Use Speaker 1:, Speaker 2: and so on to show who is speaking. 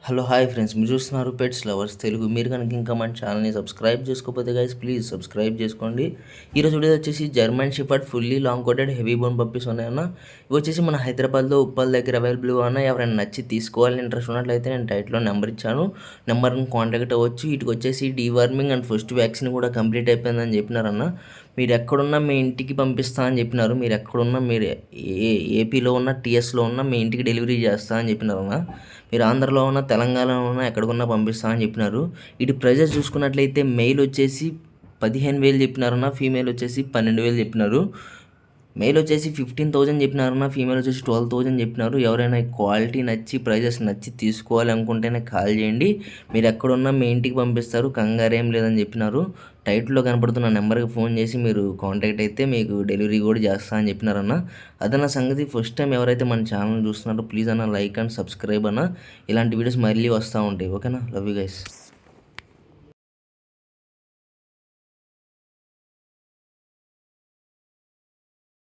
Speaker 1: Hello hi friends, మీరు చూస్తున్నారు pets lovers Telugu. మీరు కనుక ఇంకా మన ఛానల్ని సబ్స్క్రైబ్ చేసుకోకపోతే గైస్ ప్లీజ్ సబ్స్క్రైబ్ చేసుకోండి. ఈరోజు వీడియో వచ్చేసి German shepherd fully long coated heavy bone puppies ఉన్నాయన్న. ఇవి వచ్చేసి మన హైదరాబాద్లో ఉప్పల్ దగ్గర అవైలబుల్గా ఉన్నాయి. ఎవరైనా నచ్చి తీసుకోవాలని ఇంట్రెస్ట్ ఉన్నట్లయితే నేను టైట్లో నెంబర్ ఇచ్చాను, నెంబర్ని కాంటాక్ట్ అవ్వచ్చు. వీటికి వచ్చేసి డీవార్మింగ్ అండ్ ఫస్ట్ వ్యాక్సిన్ కూడా కంప్లీట్ అయిపోయిందని చెప్పినారన్న. మీరు ఎక్కడున్నా మీ ఇంటికి పంపిస్తా అని చెప్పినారు. మీరు ఎక్కడున్నా, మీరు ఏపీలో ఉన్న టీఎస్లో ఉన్న మీ ఇంటికి డెలివరీ చేస్తా అని చెప్పినారన్న. మీరు ఆంధ్రలో ఉన్న, తెలంగాణలో ఉన్న ఎక్కడికన్నా పంపిస్తా అని చెప్పినారు. వీటి ప్రైజెస్ చూసుకున్నట్లయితే మెయిల్ వచ్చేసి 15,000 చెప్పినారన్న, ఫీమేల్ వచ్చేసి 12,000 చెప్పినారు. మెయిల్ వచ్చేసి 15,000 చెప్పినారన్న, ఫీమేల్ వచ్చేసి 12,000 చెప్పినారు. ఎవరైనా క్వాలిటీ నచ్చి ప్రైజెస్ నచ్చి తీసుకోవాలి అనుకుంటేనే కాల్ చేయండి. మీరు ఎక్కడున్నా మీ ఇంటికి పంపిస్తారు, కంగారేం లేదని చెప్పినారు. టైట్లో కనపడుతున్న నెంబర్కి ఫోన్ చేసి మీరు కాంటాక్ట్ అయితే మీకు డెలివరీ కూడా చేస్తా అని చెప్పినారన్న. అదన్న సంగతి. ఫస్ట్ టైం ఎవరైతే మన ఛానల్ చూస్తున్నారో ప్లీజ్ అన్న లైక్ అండ్ సబ్స్క్రైబ్ అన్న. ఇలాంటి వీడియోస్ మళ్ళీ వస్తూ ఉంటాయి. ఓకేనా? Love you guys.